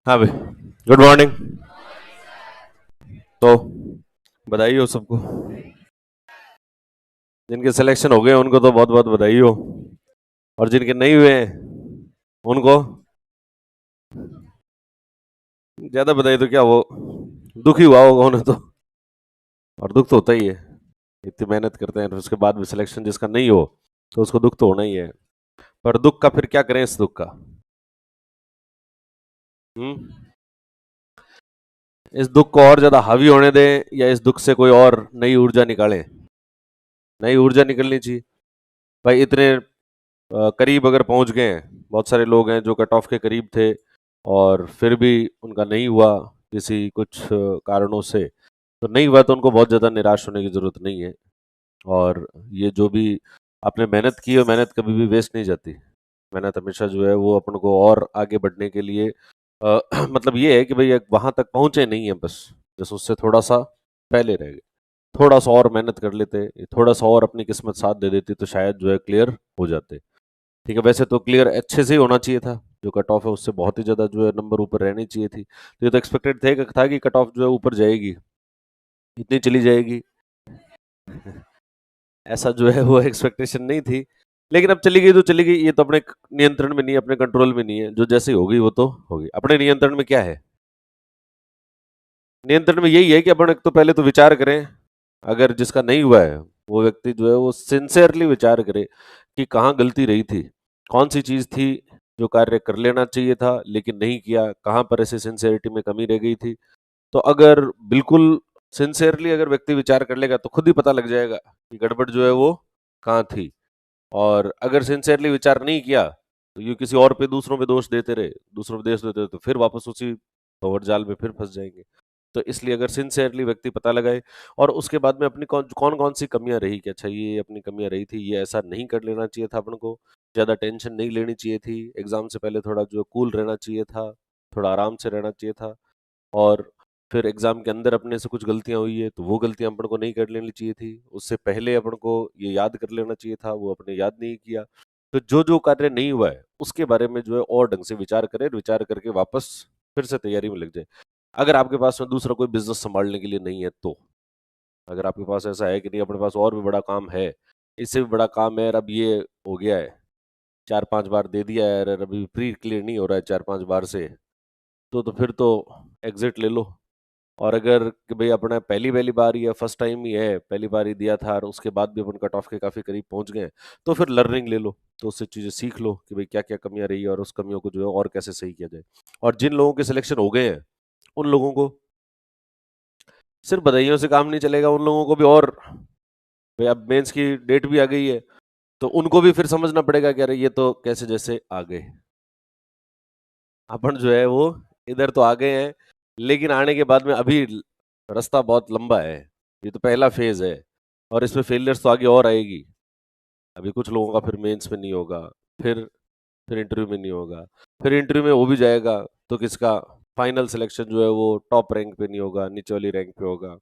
हाँ भाई। Good morning. तो बधाई हो सबको। जिनके सिलेक्शन हो गए उनको तो बहुत बहुत बधाई हो। और जिनके नहीं हुए हैं उनको ज्यादा बधाई तो क्या, वो दुखी हुआ होगा उन्हें तो। और दुख तो होता ही है। इतनी मेहनत करते हैं तो उसके बाद भी सिलेक्शन जिसका नहीं हो तो उसको दुख तो होना ही है। पर दुख का फिर क्या करें इस दुख का। हम्म। इस दुख को और ज्यादा हावी होने दें या इस दुख से कोई और नई ऊर्जा निकालें। नई ऊर्जा निकलनी चाहिए। भाई इतने करीब अगर पहुंच गए हैं, बहुत सारे लोग हैं जो कट ऑफ के करीब थे और फिर भी उनका नहीं हुआ किसी कुछ कारणों से। तो नहीं हुआ तो उनको बहुत ज़्यादा निराश होने की ज़रूरत नहीं है। और ये जो भी आपने मेहनत की है, मेहनत कभी भी वेस्ट नहीं जाती। मेहनत हमेशा जो है वो अपन को और आगे बढ़ने के लिए मतलब ये है कि भाई वहां तक पहुंचे नहीं है, बस बस उससे थोड़ा सा पहले रह गए। थोड़ा सा और मेहनत कर लेते, थोड़ा सा और अपनी किस्मत साथ दे देती तो शायद जो है क्लियर हो जाते। ठीक है, वैसे तो क्लियर अच्छे से ही होना चाहिए था। जो कट ऑफ है उससे बहुत ही ज्यादा जो है नंबर ऊपर रहनी चाहिए थी। तो ये तो एक्सपेक्टेड था कि कट ऑफ जो है ऊपर जाएगी, इतनी चली जाएगी। ऐसा जो है वो एक्सपेक्टेशन नहीं थी। लेकिन अब चली गई तो चली गई, ये तो अपने नियंत्रण में नहीं है, अपने कंट्रोल में नहीं है। जो जैसे होगी वो तो होगी। अपने नियंत्रण में क्या है? नियंत्रण में यही है कि अपन एक तो पहले तो विचार करें। अगर जिसका नहीं हुआ है वो व्यक्ति जो है वो सिंसियरली विचार करे कि कहाँ गलती रही थी, कौन सी चीज थी जो कार्य कर लेना चाहिए था लेकिन नहीं किया, कहाँ पर ऐसे सिंसियरिटी में कमी रह गई थी। तो अगर बिल्कुल सिंसियरली अगर व्यक्ति विचार कर लेगा तो खुद ही पता लग जाएगा कि गड़बड़ जो है वो कहाँ थी। और अगर सिंसियरली विचार नहीं किया तो ये किसी और पे, दूसरों पे दोष देते रहे, दूसरों पे दोष देते रहे तो फिर वापस उसी भंवर जाल में फिर फंस जाएंगे। तो इसलिए अगर सिंसियरली व्यक्ति पता लगाए और उसके बाद में अपनी कौन कौन कौन सी कमियां रही कि अच्छा ये अपनी कमियां रही थी, ये ऐसा नहीं कर लेना चाहिए था अपन को, ज्यादा टेंशन नहीं लेनी चाहिए थी, एग्जाम से पहले थोड़ा जो कूल रहना चाहिए था, थोड़ा आराम से रहना चाहिए था। और फिर एग्जाम के अंदर अपने से कुछ गलतियां हुई है तो वो गलतियां अपन को नहीं कर लेनी चाहिए थी, उससे पहले अपन को ये याद कर लेना चाहिए था, वो अपने याद नहीं किया। तो जो जो कार्य नहीं हुआ है उसके बारे में जो है और ढंग से विचार करें, विचार करके वापस फिर से तैयारी में लग जाए। अगर आपके पास में दूसरा कोई बिजनेस संभालने के लिए नहीं है तो, अगर आपके पास ऐसा है कि नहीं अपने पास और भी बड़ा काम है, इससे भी बड़ा काम है और अब ये हो गया है, 4-5 बार दे दिया है और अभी प्री क्लियर नहीं हो रहा है 4-5 बार से, तो फिर तो एग्जिट ले लो। और अगर कि भाई अपना पहली पहली बार ही है, फर्स्ट टाइम ही है, पहली बार ही दिया था और उसके बाद भी अपन कट ऑफ के काफी करीब पहुंच गए हैं, तो फिर लर्निंग ले लो, तो उससे चीजें सीख लो कि भाई क्या क्या कमियां रही है और उस कमियों को जो है और कैसे सही किया जाए। और जिन लोगों के सिलेक्शन हो गए हैं उन लोगों को सिर्फ बधाइयों से काम नहीं चलेगा, उन लोगों को भी। और भाई अब मेंस की डेट भी आ गई है तो उनको भी फिर समझना पड़ेगा कि अरे ये तो कैसे जैसे आ गए। अपन जो है वो इधर तो आ गए हैं, लेकिन आने के बाद में अभी रास्ता बहुत लंबा है। ये तो पहला फेज है और इसमें फेलियर्स तो आगे और आएगी। अभी कुछ लोगों का फिर मेंस में नहीं होगा, फिर फिर इंटरव्यू में नहीं होगा, फिर इंटरव्यू में हो भी जाएगा तो किसका फाइनल सिलेक्शन जो है वो टॉप रैंक पे नहीं होगा, नीचे वाली रैंक पे होगा।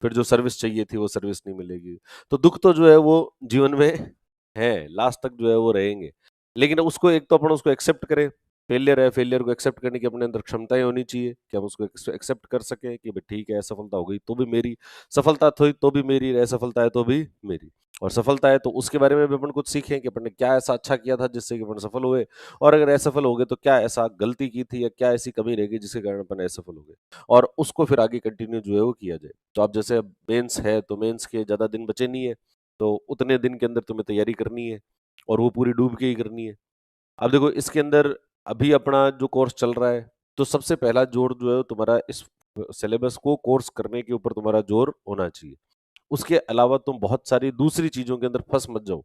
फिर जो सर्विस चाहिए थी वो सर्विस नहीं मिलेगी। तो दुख तो जो है वो जीवन में है, लास्ट तक जो है वो रहेंगे। लेकिन उसको एक तो अपन उसको एक्सेप्ट करें। फेलियर है, फेलियर को एक्सेप्ट करने की अपने अंदर क्षमताएं होनी चाहिए कि हम उसको एक्सेप्ट कर सकें कि भाई ठीक है, असफलता हो गई तो भी मेरी, सफलता थी तो भी मेरी, असफलता है तो भी मेरी। और सफलता है तो उसके बारे में भी अपन कुछ सीखें कि अपन ने क्या ऐसा अच्छा किया था जिससे कि अपन सफल हुए। और अगर असफल हो गए तो क्या ऐसा गलती की थी या क्या ऐसी कमी रह गई जिसके कारण अपन असफल हो गए, और उसको फिर आगे कंटिन्यू जो है वो किया जाए। तो अब जैसे मेंस है तो मेंस के ज़्यादा दिन बचे नहीं है, तो उतने दिन के अंदर तुम्हें तैयारी करनी है और वो पूरी डूब के ही करनी है। अब देखो इसके अंदर अभी अपना जो कोर्स चल रहा है, तो सबसे पहला जोर जो है वो तुम्हारा इस सिलेबस को कोर्स करने के ऊपर तुम्हारा जोर होना चाहिए। उसके अलावा तुम बहुत सारी दूसरी चीजों के अंदर फंस मत जाओ।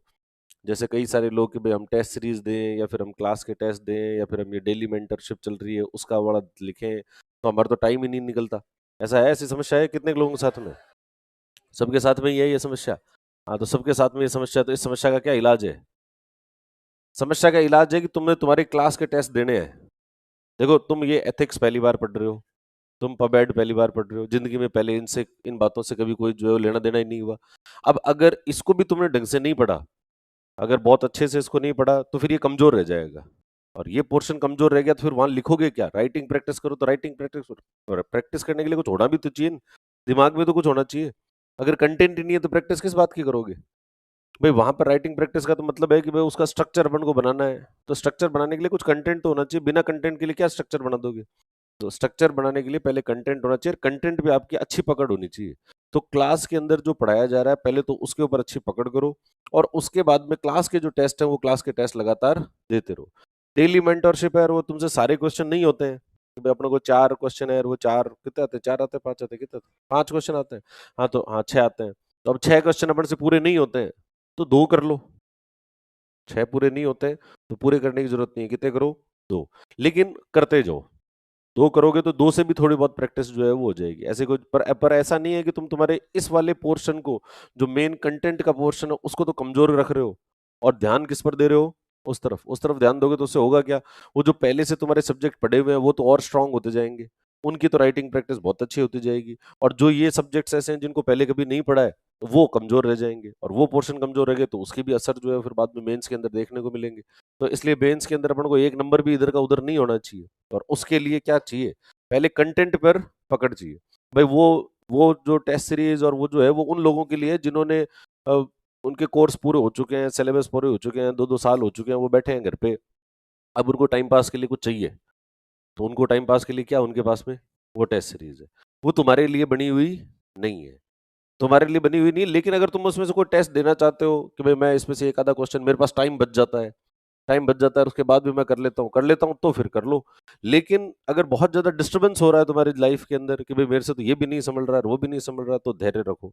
जैसे कई सारे लोग कि भाई हम टेस्ट सीरीज दें या फिर हम क्लास के टेस्ट दें या फिर हम ये डेली मेंटरशिप चल रही है उसका बड़ा लिखें, तो हमारा तो टाइम ही नहीं निकलता। ऐसा है, ऐसी समस्या है कितने लोगों के साथ में? सबके साथ में ही है ये समस्या। हाँ, तो सबके साथ में ये समस्या, तो इस समस्या का क्या इलाज है? समस्या का इलाज है कि तुमने तुम्हारे क्लास के टेस्ट देने हैं। देखो तुम ये एथिक्स पहली बार पढ़ रहे हो, तुम पबेड पहली बार पढ़ रहे हो, जिंदगी में पहले इनसे इन बातों से कभी कोई जो है वो लेना देना ही नहीं हुआ। अब अगर इसको भी तुमने ढंग से नहीं पढ़ा, अगर बहुत अच्छे से इसको नहीं पढ़ा तो फिर ये कमजोर रह जाएगा। और ये पोर्शन कमजोर रह गया तो फिर वहां लिखोगे क्या? राइटिंग प्रैक्टिस करो तो राइटिंग प्रैक्टिस, और प्रैक्टिस करने के लिए कुछ होना भी तो चाहिए, दिमाग में तो कुछ होना चाहिए। अगर कंटेंट ही नहीं है तो प्रैक्टिस किस बात की करोगे? भाई वहां पर राइटिंग प्रैक्टिस का तो मतलब है कि भाई उसका स्ट्रक्चर अपन को बनाना है, तो स्ट्रक्चर बनाने के लिए कुछ कंटेंट तो होना चाहिए, बिना कंटेंट के लिए क्या स्ट्रक्चर बना दोगे? तो स्ट्रक्चर बनाने के लिए पहले कंटेंट होना चाहिए, कंटेंट भी आपकी अच्छी पकड़ होनी चाहिए। तो क्लास के अंदर जो पढ़ाया जा रहा है पहले तो उसके ऊपर अच्छी पकड़ करो, और उसके बाद में क्लास के जो टेस्ट है वो क्लास के टेस्ट लगातार देते रहो। डेली मेंटरशिप है, और वो तुमसे सारे क्वेश्चन नहीं होते हैं कि भाई अपने को 4 क्वेश्चन है और वो 4 कितने आते हैं, 4 आते हैं, 5 आते हैं, कितने 5 क्वेश्चन आते हैं, हाँ तो हाँ 6 आते हैं, तो अब 6 क्वेश्चन अपन से पूरे नहीं होते हैं तो 2 कर लो। 6 पूरे नहीं होते हैं तो पूरे करने की जरूरत नहीं है, कितने करो? 2। लेकिन करते जाओ, 2 करोगे तो 2 से भी थोड़ी बहुत प्रैक्टिस जो है वो हो जाएगी। ऐसे कोई पर ऐसा नहीं है कि तुम तुम्हारे इस वाले पोर्शन को, जो मेन कंटेंट का पोर्शन है उसको तो कमजोर रख रहे हो, और ध्यान किस पर दे रहे हो? उस तरफ ध्यान दोगे तो उससे होगा क्या? वो जो पहले से तुम्हारे सब्जेक्ट पढ़े हुए हैं वो तो और स्ट्रांग होते जाएंगे, उनकी तो राइटिंग प्रैक्टिस बहुत अच्छी होती जाएगी, और जो ये सब्जेक्ट्स ऐसे हैं जिनको पहले कभी नहीं पढ़ा है वो कमजोर रह जाएंगे, और वो पोर्शन कमजोर रह गए तो उसकी भी असर जो है फिर बाद में मेंस के अंदर देखने को मिलेंगे। तो इसलिए मेंस के अंदर अपन को एक नंबर भी इधर का उधर नहीं होना चाहिए, और उसके लिए क्या चाहिए? पहले कंटेंट पर पकड़ चाहिए। भाई वो जो टेस्ट सीरीज और वो जो है वो उन लोगों के लिए जिन्होंने उनके कोर्स पूरे हो चुके हैं, सिलेबस पूरे हो चुके हैं, 2-2 साल हो चुके हैं, वो बैठे हैं घर पे, अब उनको टाइम पास के लिए कुछ चाहिए, तो उनको टाइम पास के लिए क्या उनके पास में वो टेस्ट सीरीज है। वो तुम्हारे लिए बनी हुई नहीं है, तुम्हारे लिए बनी हुई नहीं है, लेकिन अगर तुम उसमें से कोई टेस्ट देना चाहते हो कि भाई मैं इसमें से एक आधा क्वेश्चन, मेरे पास टाइम बच जाता है और उसके बाद भी मैं कर लेता हूँ तो फिर कर लो। लेकिन अगर बहुत ज्यादा डिस्टरबेंस हो रहा है तुम्हारी लाइफ के अंदर कि भाई मेरे से तो ये भी नहीं समझ रहा है वो भी नहीं समझ रहा है, तो धैर्य रखो,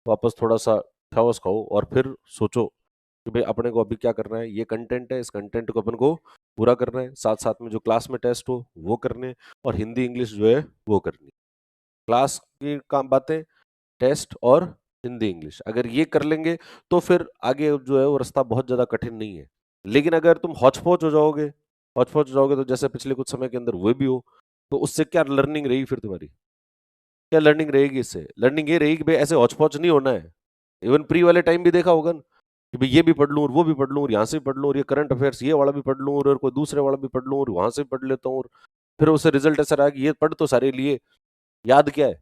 वापस थोड़ा सा ठोस खाओ और फिर सोचो कि भाई अपने को अभी क्या करना है। ये कंटेंट है, इस कंटेंट को अपन को पूरा करना है, साथ साथ में जो क्लास में टेस्ट हो वो करने, और हिंदी इंग्लिश जो है वो करनी। क्लास की काम बातें, टेस्ट और हिंदी इंग्लिश अगर ये कर लेंगे तो फिर आगे जो है वो रास्ता बहुत ज्यादा कठिन नहीं है। लेकिन अगर तुम हौच पौच हो जाओगे तो जैसे पिछले कुछ समय के अंदर हुए भी हो, तो उससे क्या लर्निंग रही फिर तुम्हारी? क्या लर्निंग रहेगी? इससे लर्निंग ये रहेगी कि भाई ऐसे हौच पौच नहीं होना है। इवन प्री वाले टाइम भी देखा होगा ना कि भाई ये भी पढ़ लूं और वो भी पढ़ लूं और यहाँ से भी पढ़ लूं और ये करंट अफेयर्स ये वाला भी पढ़ लूं और कोई दूसरे वाला भी पढ़ लूं और वहां से भी पढ़ लेता हूँ, और फिर उससे रिजल्ट ऐसा रहा कि ये पढ़ तो सारे लिए, याद क्या है?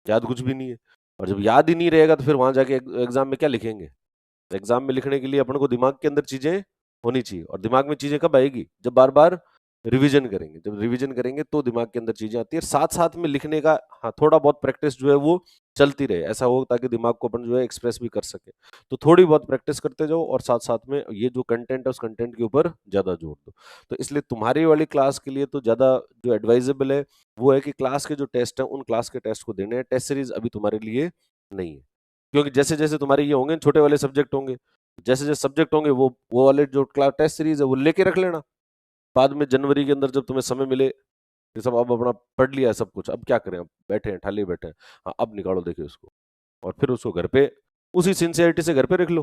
याद कुछ भी नहीं है। और जब याद ही नहीं रहेगा तो फिर वहां जाके एग्जाम में क्या लिखेंगे? एग्जाम में लिखने के लिए अपन को दिमाग के अंदर चीजें होनी चाहिए, और दिमाग में चीजें कब आएगी? जब बार बार रिवीजन करेंगे, जब रिवीजन करेंगे तो दिमाग के अंदर चीजें आती है। साथ साथ में लिखने का हाँ थोड़ा बहुत प्रैक्टिस जो है वो चलती रहे, ऐसा हो ताकि दिमाग को अपन जो है एक्सप्रेस भी कर सके। तो थोड़ी बहुत प्रैक्टिस करते जाओ, और साथ साथ में ये जो कंटेंट है उस कंटेंट के ऊपर ज्यादा जोर दो। तो इसलिए तुम्हारी वाली क्लास के लिए तो ज्यादा जो एडवाइजेबल है वो है कि क्लास के जो टेस्ट है उन क्लास के टेस्ट को देने हैं, टेस्ट सीरीज अभी तुम्हारे लिए नहीं है। क्योंकि जैसे जैसे तुम्हारे ये होंगे छोटे वाले सब्जेक्ट होंगे, जैसे जैसे सब्जेक्ट होंगे वो वाले जो क्लास टेस्ट सीरीज है वो लेके रख लेना। बाद में जनवरी के अंदर जब तुम्हें समय मिले कि सब अब अपना पढ़ लिया है सब कुछ, अब क्या करें, अब बैठे हैं ठाली बैठे हैं, हाँ अब निकालो देखिए उसको, और फिर उसको घर पे उसी सिंसियरिटी से घर पे रख लो।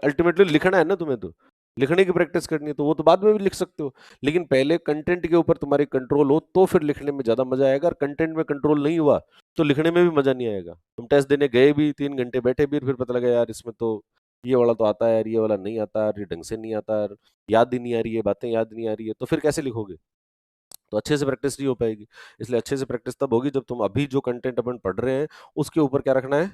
अल्टीमेटली लिखना है ना तुम्हें, तो लिखने की प्रैक्टिस करनी है तो वो तो बाद में भी लिख सकते हो, लेकिन पहले कंटेंट के ऊपर तुम्हारी कंट्रोल हो तो फिर लिखने में ज्यादा मजा आएगा। और कंटेंट में कंट्रोल नहीं हुआ तो लिखने में भी मजा नहीं आएगा। तुम टेस्ट देने गए भी 3 घंटे बैठे भी, फिर पता लगा यार इसमें तो ये वाला तो आता है यार, ये वाला नहीं आता यार, ये ढंग से नहीं आता यार, याद ही नहीं आ रही है, बातें याद नहीं आ रही है, तो फिर कैसे लिखोगे? तो अच्छे से प्रैक्टिस नहीं हो पाएगी। इसलिए अच्छे से प्रैक्टिस तब होगी जब तुम अभी जो कंटेंट अपन पढ़ रहे हैं उसके ऊपर क्या रखना है,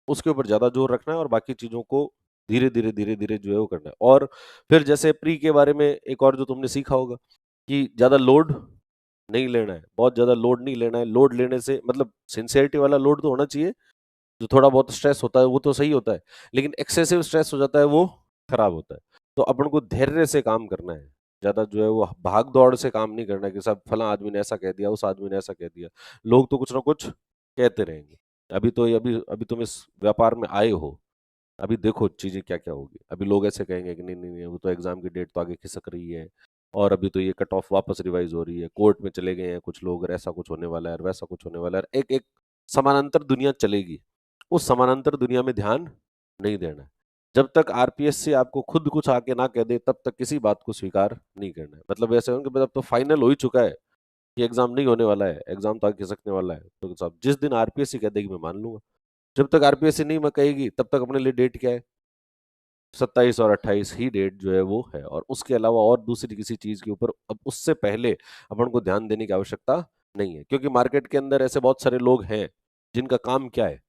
उसके ऊपर ज्यादा जोर रखना है, और बाकी चीजों को धीरे धीरे जो है वो करना है। और फिर जैसे प्री के बारे में एक और जो तुमने सीखा होगा कि ज्यादा लोड नहीं लेना है, बहुत ज्यादा लोड नहीं लेना है। लोड लेने से मतलब सिंसियरिटी वाला लोड तो होना चाहिए, जो थोड़ा बहुत स्ट्रेस होता है वो तो सही होता है, लेकिन एक्सेसिव स्ट्रेस हो जाता है वो खराब होता है। तो अपन को धैर्य से काम करना है, ज्यादा जो है वो भाग दौड़ से काम नहीं करना है कि सब फला आदमी ने ऐसा कह दिया, उस आदमी ने ऐसा कह दिया। लोग तो कुछ ना कुछ कहते रहेंगे। अभी अभी तुम इस व्यापार में आए हो, अभी देखो चीजें क्या क्या होगी। अभी लोग ऐसे कहेंगे कि नहीं नहीं नहीं वो तो एग्जाम की डेट तो आगे खिसक रही है, और अभी तो ये कट ऑफ वापस रिवाइज हो रही है, कोर्ट में चले गए हैं कुछ लोग, और ऐसा कुछ होने वाला है और वैसा कुछ होने वाला है। एक एक समानांतर दुनिया चलेगी, उस समानांतर दुनिया में ध्यान नहीं देना है। जब तक आरपीएस से आपको खुद कुछ आके ना कह दे तब तक किसी बात को स्वीकार नहीं करना है। मतलब ऐसे हो कि जब तो फाइनल हो ही चुका है कि एग्जाम नहीं होने वाला है, एग्जाम तो आगे खिसकने वाला है, तो साहब जिस दिन आरपीएससी कह देगी मैं मान लूंगा। जब तक आरपीएससी नहीं मैं कहेगी तब तक अपने लिए डेट क्या है? 27 और 28 ही डेट जो है वो है, और उसके अलावा और दूसरी किसी चीज के ऊपर अब उससे पहले अपन को ध्यान देने की आवश्यकता नहीं है, क्योंकि मार्केट के अंदर ऐसे बहुत सारे लोग हैं जिनका काम क्या है,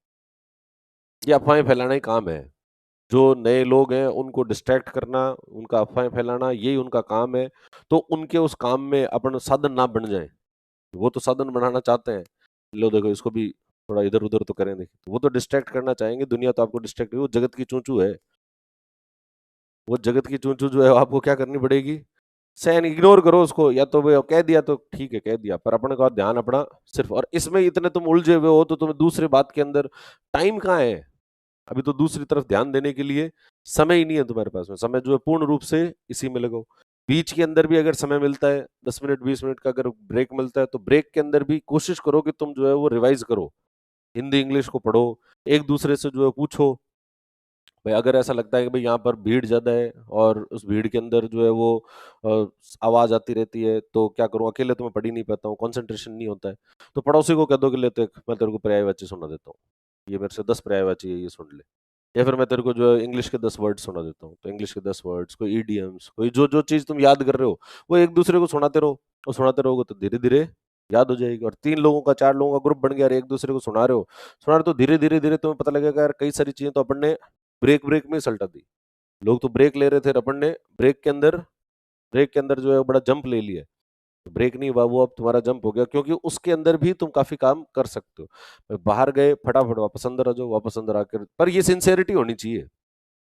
ये अफवाहें फैलाना ही काम है। जो नए लोग हैं उनको डिस्ट्रैक्ट करना, उनका अफवाहें फैलाना, यही उनका काम है। तो उनके उस काम में अपन साधन ना बन जाए। वो तो साधन बनाना चाहते हैं, लो देखो इसको भी थोड़ा इधर उधर तो करें, देखिए तो वो तो डिस्ट्रैक्ट करना चाहेंगे, दुनिया तो आपको डिस्ट्रैक्ट, वो जगत की चूंचू है। वो जगत की चूंचू जो है आपको क्या करनी पड़ेगी, सहन, इग्नोर करो उसको, या तो वो कह दिया तो ठीक है कह दिया, पर अपने का ध्यान अपना सिर्फ, और इसमें इतने तुम उलझे हुए हो तो तुम्हें दूसरी बात के अंदर टाइम कहाँ है, अभी तो दूसरी तरफ ध्यान देने के लिए समय ही नहीं है तुम्हारे पास में। समय जो है पूर्ण रूप से इसी में लगाओ। बीच के अंदर भी अगर समय मिलता है 10 मिनट 20 मिनट का, अगर ब्रेक मिलता है तो ब्रेक के अंदर भी कोशिश करो कि तुम जो है वो रिवाइज करो, हिंदी इंग्लिश को पढ़ो, एक दूसरे से जो है पूछो। भाई अगर ऐसा लगता है कि भाई यहाँ पर भीड़ ज्यादा है और उस भीड़ के अंदर जो है वो आवाज आती रहती है, तो क्या करूँ, अकेले तो मैं पढ़ ही नहीं पाता हूँ, कंसंट्रेशन नहीं होता है, तो पड़ोसी को कह दो कि ले तो मैं तेरे को पर्यायवाची सुना देता हूँ, ये मेरे से 10 पर्यायवाची है, ये सुन ले। या फिर मैं तेरे को जो है इंग्लिश के 10 वर्ड सुना देता हूँ, तो इंग्लिश के 10 वर्ड्स, कोई ईडियम्स, कोई जो जो चीज तुम याद कर रहे हो वो एक दूसरे को सुनाते रहो, और सुनाते रहोगे तो धीरे धीरे याद हो जाएगी। और 3 लोगों का 4 लोगों का ग्रुप बन गया और एक दूसरे को सुना रहे हो, तो धीरे धीरे धीरे तुम्हें पता लगेगा यार कई सारी चीजें तो अपन ने ब्रेक ब्रेक में ही सल्टा दी। लोग तो ब्रेक ले रहे थे और अपन ने ब्रेक के अंदर जो है बड़ा जंप ले लिया, तो ब्रेक नहीं हुआ, वो अब तुम्हारा जंप हो गया, क्योंकि उसके अंदर भी तुम काफी काम कर सकते हो। बाहर गए फटाफट वापस अंदर आ जाओ, वापस अंदर आकर, पर ये सिंसेरिटी होनी चाहिए,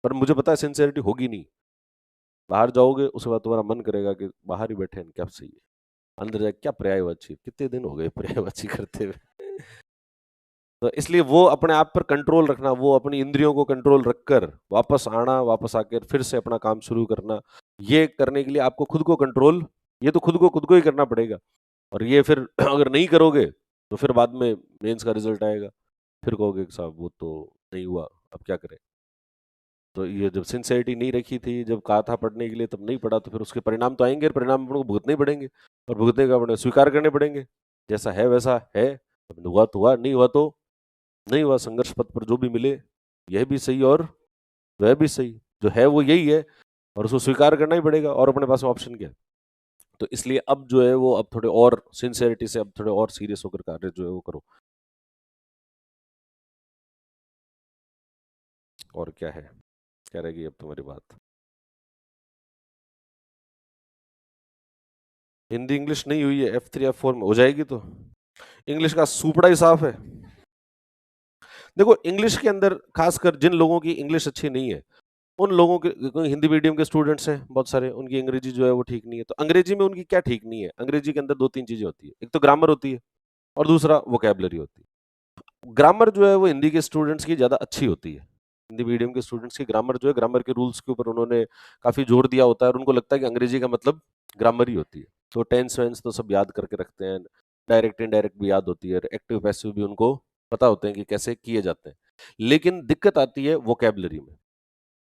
पर मुझे पता है सिंसेरिटी होगी नहीं। बाहर जाओगे उसके बाद तुम्हारा मन करेगा कि बाहर ही बैठे हैं क्या सही है, अंदर जाके क्या पर्यायवाची, कितने दिन हो गए पर्यायवाची करते हुए। तो इसलिए वो अपने आप पर कंट्रोल रखना, वो अपनी इंद्रियों को कंट्रोल रखकर वापस आना, वापस आकर फिर से अपना काम शुरू करना, ये करने के लिए आपको खुद को कंट्रोल, ये तो खुद को ही करना पड़ेगा। और ये फिर अगर नहीं करोगे तो फिर बाद में मेंस का रिजल्ट आएगा, फिर कहोगे कि साहब वो तो नहीं हुआ, अब क्या करें। तो ये जब सिंसेरिटी नहीं रखी थी, जब कहा था पढ़ने के लिए तब नहीं पढ़ा, तो फिर उसके परिणाम तो आएंगे, और परिणाम अपन को भुगतने ही पड़ेंगे, और भुगतने का अपने स्वीकार करने पड़ेंगे। जैसा है वैसा है, अब हुआ तो हुआ, नहीं हुआ तो नहीं हुआ। संघर्ष पथ पर जो भी मिले, यह भी सही और वह भी सही, जो है वो यही है, और उसको स्वीकार करना ही पड़ेगा, और अपने पास ऑप्शन क्या है। तो इसलिए अब जो है वो अब थोड़े और सिंसेरिटी से, अब थोड़े और सीरियस होकर कार्य जो है वो करो। और क्या है, क्या रहेगी अब तुम्हारी बात। हिंदी इंग्लिश नहीं हुई है F3 F4 में, हो जाएगी तो। इंग्लिश का सुपड़ा ही साफ है। देखो इंग्लिश के अंदर खासकर जिन लोगों की इंग्लिश अच्छी नहीं है, उन लोगों के, कोई हिंदी मीडियम के स्टूडेंट्स हैं बहुत सारे, उनकी अंग्रेजी जो है वो ठीक नहीं है, तो अंग्रेजी में उनकी क्या ठीक नहीं है, अंग्रेजी के अंदर दो तीन चीजें होती है, एक तो ग्रामर होती है और दूसरा वोकेबलरी होती है। ग्रामर जो है वो हिंदी के स्टूडेंट्स की ज्यादा अच्छी होती है, हिंदी मीडियम के स्टूडेंट्स की ग्रामर जो है, ग्रामर के रूल्स के ऊपर उन्होंने काफी जोर दिया होता है, और उनको लगता है कि अंग्रेजी का मतलब ग्रामर ही होती है, तो टेंस वेंस तो सब याद करके रखते हैं, डायरेक्ट इनडायरेक्ट भी याद होती है, एक्टिव पैसिव भी उनको पता होते हैं कि कैसे किए जाते हैं। लेकिन दिक्कत आती है वोकेबलरी में,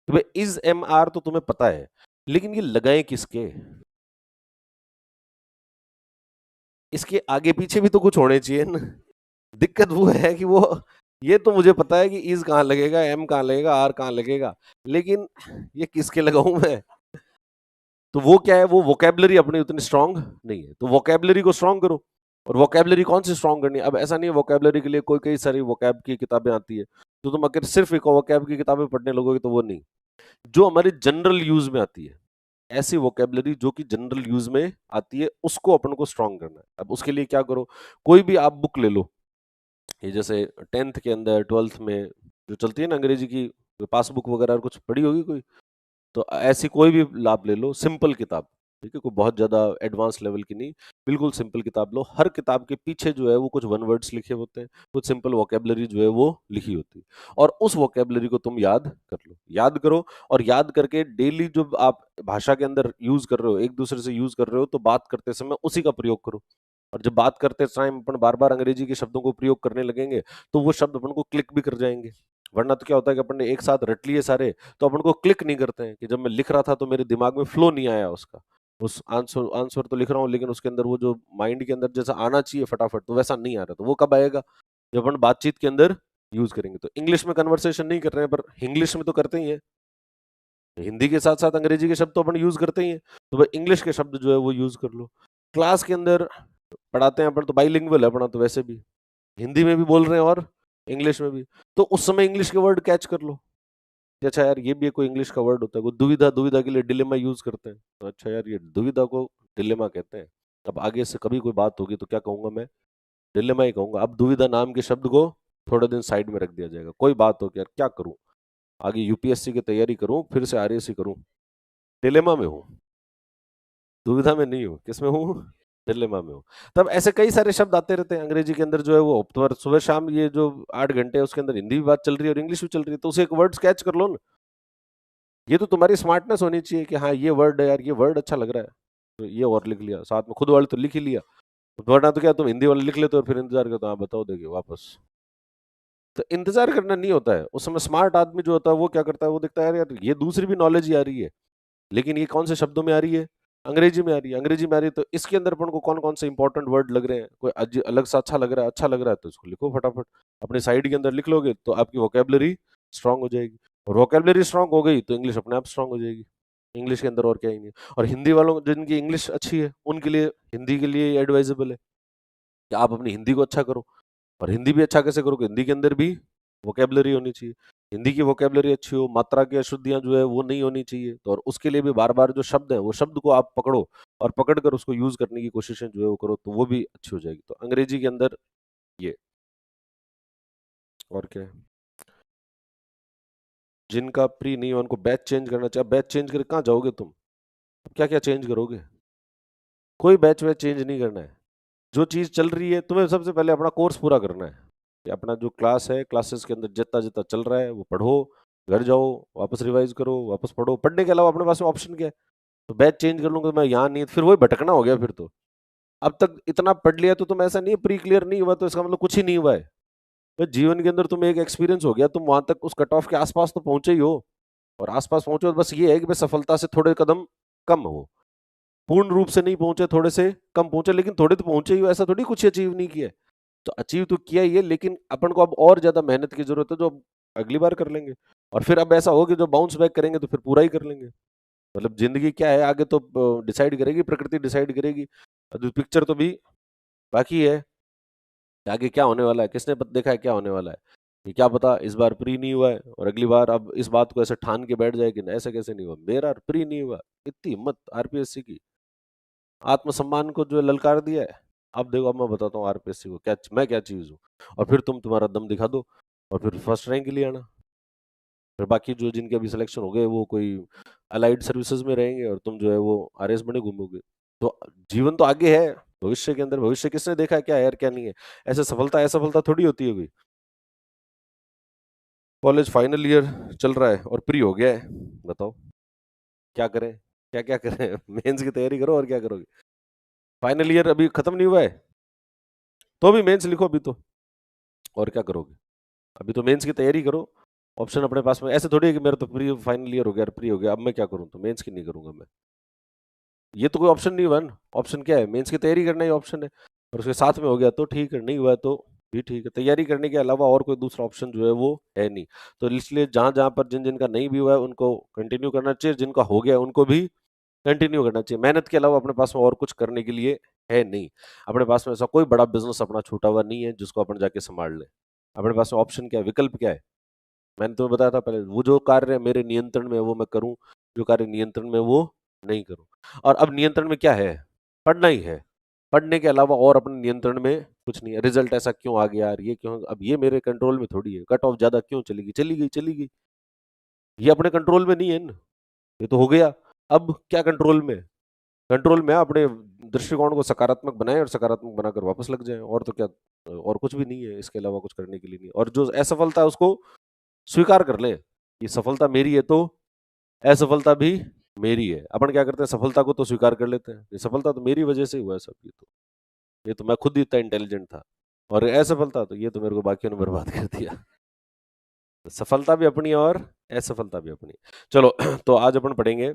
कि भाई इज एम आर तो तुम्हें पता है, लेकिन ये लगाए किसके, इसके आगे पीछे भी तो कुछ होने चाहिए ना। दिक्कत वो है कि वो, ये तो मुझे पता है कि इज कहाँ लगेगा, एम कहाँ लगेगा, आर कहाँ लगेगा, लेकिन ये किसके लगाऊं मैं। तो वो क्या है, वो वोकेबलरी अपनी उतनी स्ट्रांग नहीं है, तो वोकेबलरी को स्ट्रांग करो। और वोकेबलरी कौन सी स्ट्रांग करनी है, अब ऐसा नहीं है वोकेबलरी के लिए कोई कई सारी वोकैब की किताबें आती है, तो तुम अगर सिर्फ एक वोकैब की किताबें पढ़ने लगोगे तो वो नहीं, जो हमारी जनरल यूज में आती है, ऐसी वोकेबलरी जो कि जनरल यूज में आती है, उसको अपन को स्ट्रांग करना है। अब उसके लिए क्या करो, कोई भी आप बुक ले लो, ये जैसे 10th के अंदर 12th में जो चलती है ना अंग्रेजी की पासबुक वगैरह, कुछ पढ़ी होगी कोई, तो ऐसी कोई भी लाभ ले लो, सिंपल किताब, ठीक है, कोई बहुत ज्यादा एडवांस लेवल की नहीं, बिल्कुल सिंपल किताब लो, हर किताब के पीछे जो है वो कुछ वन वर्ड्स लिखे होते हैं, कुछ सिंपल वोकेबलरी जो है वो लिखी होती है, और उस वोकेबलरी को तुम याद कर लो, याद करो, और याद करके डेली जो आप भाषा के अंदर यूज कर रहे हो, एक दूसरे से यूज कर रहे हो, तो बात करते समय उसी का प्रयोग करो। और जब बात करते टाइम अपन बार बार अंग्रेजी के शब्दों को प्रयोग करने लगेंगे, तो वो शब्द अपन को क्लिक भी कर जाएंगे। वरना तो क्या होता है कि अपन ने एक साथ रट लिए सारे, तो अपन को क्लिक नहीं करते हैं, कि जब मैं लिख रहा था तो मेरे दिमाग में फ्लो नहीं आया उसका, उस आंसर आंसर तो लिख रहा हूँ, लेकिन उसके अंदर वो जो माइंड के अंदर जैसा आना चाहिए फटाफट, तो वैसा नहीं आ रहा, तो वो कब आएगा, जब अपन बातचीत के अंदर यूज करेंगे। तो इंग्लिश में कन्वर्सेशन नहीं कर रहे हैं, पर इंग्लिश में तो करते ही हैं, हिंदी के साथ साथ अंग्रेजी के शब्द तो अपन यूज करते ही हैं, तो भाई इंग्लिश के शब्द जो है वो यूज कर लो। क्लास के अंदर पढ़ाते हैं अपन तो बाइलिंगुअल है अपना, तो वैसे भी हिंदी में भी बोल रहे हैं और इंग्लिश में भी, तो उस समय इंग्लिश के वर्ड कैच कर लो कि अच्छा यार ये भी कोई इंग्लिश का वर्ड होता है। कोई दुविधा, दुविधा के लिए डिलेमा यूज करते हैं, तो अच्छा यार ये दुविधा को डिलेमा कहते हैं। अब आगे से कभी कोई बात होगी तो क्या कहूंगा मैं, डिलेमा ही कहूंगा। अब दुविधा नाम के शब्द को थोड़े दिन साइड में रख दिया जाएगा। कोई बात हो कि यार क्या करूं, आगे यूपीएससी की तैयारी करूं फिर से आरएसी करूं, डिलेमा में हूं, दुविधा में नहीं हूँ, किसमें हूँ, डिलेमा में हूँ। तब ऐसे कई सारे शब्द आते रहते हैं अंग्रेजी के अंदर जो है वो, तो सुबह शाम ये जो 8 घंटे है उसके अंदर हिंदी भी बात चल रही है और इंग्लिश भी चल रही है, तो उसे एक वर्ड कैच कर लो ना। ये तो तुम्हारी स्मार्टनेस होनी चाहिए कि हाँ ये वर्ड है यार, ये वर्ड अच्छा लग रहा है, तो ये और लिख लिया साथ में, खुद वाले तो लिख ही लिया, वरना तो क्या तुम हिंदी वाले लिख लेते हो और फिर इंतजार करते हो, हाँ बताओ देंगे वापस। तो इंतजार करना नहीं होता है उस समय। स्मार्ट आदमी जो होता है वो क्या करता है, वो देखता है यार ये दूसरी भी नॉलेज ही आ रही है, लेकिन ये कौन से शब्दों में आ रही है, अंग्रेजी में आ रही है, अंग्रेजी में आ रही है, तो इसके अंदर अपन को कौन कौन से इंपॉर्टेंट वर्ड लग रहे हैं, कोई अलग सा अच्छा लग रहा है, अच्छा लग रहा है तो इसको लिखो फटाफट, अपने साइड के अंदर लिख लोगे तो आपकी वोकेबलरी स्ट्रांग हो जाएगी, और वोकेबलरी स्ट्रांग हो गई तो इंग्लिश अपने आप स्ट्रांग हो जाएगी। इंग्लिश के अंदर और क्या ही नहीं है। और हिंदी वालों जिनकी इंग्लिश अच्छी है उनके लिए हिंदी के लिए एडवाइजेबल है कि आप अपनी हिंदी को अच्छा करो। और हिंदी भी अच्छा कैसे करोगे, हिंदी के अंदर भी वोकेबलरी होनी चाहिए, हिंदी की वोकेबलरी अच्छी हो, मात्रा की अशुद्धियां जो है वो नहीं होनी चाहिए, तो और उसके लिए भी बार बार जो शब्द है वो शब्द को आप पकड़ो और पकड़ कर उसको यूज करने की कोशिशें जो है वो करो, तो वो भी अच्छी हो जाएगी। तो अंग्रेजी के अंदर ये, और क्या है, जिनका प्री नहीं है उनको बैच चेंज करना चाहिए। बैच चेंज करके कहाँ जाओगे तुम, क्या क्या चेंज करोगे, कोई बैच वैच चेंज नहीं करना है। जो चीज चल रही है तुम्हें सबसे पहले अपना कोर्स पूरा करना है, कि अपना जो क्लास है, क्लासेस के अंदर जितना जितना चल रहा है वो पढ़ो, घर जाओ वापस रिवाइज करो, वापस पढ़ो। पढ़ने के अलावा अपने पास में ऑप्शन क्या है, तो बैच चेंज कर लूंगा तो मैं यहाँ नहीं, फिर वही भटकना हो गया फिर तो। अब तक इतना पढ़ लिया तो तुम, ऐसा नहीं है प्री क्लियर नहीं हुआ तो इसका मतलब कुछ ही नहीं हुआ है। तो जीवन के अंदर तुम एक एक्सपीरियंस हो गया, तुम वहां तक उस कट ऑफ के आसपास तो पहुंचे ही हो, और आसपास पहुंचे हो तो बस ये है कि भाई सफलता से थोड़े कदम कम हो, पूर्ण रूप से नहीं पहुंचे, थोड़े से कम पहुंचे, लेकिन थोड़े तो पहुंचे ही हो, ऐसा थोड़ी कुछ अचीव नहीं किया है। तो अचीव तो किया ही है, लेकिन अपन को अब और ज्यादा मेहनत की जरूरत है, जो अब अगली बार कर लेंगे। और फिर अब ऐसा होगा कि जो बाउंस बैक करेंगे तो फिर पूरा ही कर लेंगे। मतलब जिंदगी क्या है आगे तो डिसाइड करेगी, प्रकृति डिसाइड करेगी, पिक्चर तो भी बाकी है कि आगे क्या होने वाला है, किसने देखा है क्या होने वाला है। ये क्या पता इस बार प्री नहीं हुआ है और अगली बार अब इस बात को ऐसे ठान के बैठ जाए कि ना ऐसा कैसे नहीं हुआ, मेरा प्री नहीं हुआ, इतनी हिम्मत आरपीएससी की, आत्मसम्मान को जो है ललकार दिया है। अब देखो, अब मैं बताता हूँ आरपीएससी को क्या, मैं क्या चीज हूँ, और फिर तुम तुम्हारा दम दिखा दो और फिर फर्स्ट रैंक के लिए आना। फिर बाकी जो जिनके अभी सिलेक्शन हो गए वो कोई अलाइड सर्विसेज में रहेंगे और तुम जो है वो आरएस बने घूमोगे। तो जीवन तो आगे है, भविष्य के अंदर, भविष्य किसने देखा है क्या है यार क्या नहीं है। ऐसे सफलता असफलता थोड़ी होती है कोई। कॉलेज फाइनल ईयर चल रहा है और प्री हो गया है, बताओ क्या करें, क्या क्या करें मेंस की तैयारी करो और क्या करोगे। फाइनल ईयर अभी खत्म नहीं हुआ है तो अभी मेंस लिखो अभी तो, और क्या करोगे, अभी तो मेंस की तैयारी करो। ऑप्शन अपने पास में, ऐसे थोड़ी है कि मेरा तो प्री फाइनल ईयर हो गया, प्री हो गया, अब मैं क्या करूं, तो मेंस की नहीं करूंगा मैं, ये तो कोई ऑप्शन नहीं हुआ ना। ऑप्शन क्या है, मेंस की तैयारी करना ही ऑप्शन है, और उसके साथ में हो गया तो ठीक है, नहीं हुआ तो भी ठीक है। तैयारी करने के अलावा और कोई दूसरा ऑप्शन जो है वो है नहीं। तो इसलिए जहां जहां पर जिन जिनका नहीं भी हुआ है उनको कंटिन्यू करना चाहिए, जिनका हो गया है उनको भी कंटिन्यू करना चाहिए। मेहनत के अलावा अपने पास में और कुछ करने के लिए है नहीं। अपने पास में ऐसा कोई बड़ा बिजनेस अपना छूटा हुआ नहीं है जिसको अपन जाके संभाल लें। अपने पास में ऑप्शन क्या है, विकल्प क्या है, मैंने तुम्हें बताया था पहले, वो जो कार्य मेरे नियंत्रण में है वो मैं करूं, जो कार्य नियंत्रण में है, वो नहीं करूं। और अब नियंत्रण में क्या है, पढ़ना ही है। पढ़ने के अलावा और अपने नियंत्रण में कुछ नहीं है। रिजल्ट ऐसा क्यों आ गया यार, ये क्यों, अब ये मेरे कंट्रोल में थोड़ी है। कट ऑफ ज्यादा क्यों चली गई, चली गई चली गई, ये अपने कंट्रोल में नहीं है ना, ये तो हो गया। अब क्या कंट्रोल में, कंट्रोल में अपने दृष्टिकोण को सकारात्मक बनाए और सकारात्मक बनाकर वापस लग जाए, और तो क्या, और कुछ भी नहीं है इसके अलावा कुछ करने के लिए नहीं। और जो असफलता है उसको स्वीकार कर ले, ये सफलता मेरी है तो असफलता भी मेरी है। अपन क्या करते हैं, सफलता को तो स्वीकार कर लेते हैं, ये सफलता तो मेरी वजह से हुआ है सब, ये तो मैं खुद ही इतना इंटेलिजेंट था, और असफलता तो ये तो मेरे को बाकियों ने बर्बाद कर दिया। सफलता भी अपनी है और असफलता भी अपनी है। चलो तो आज अपन पढ़ेंगे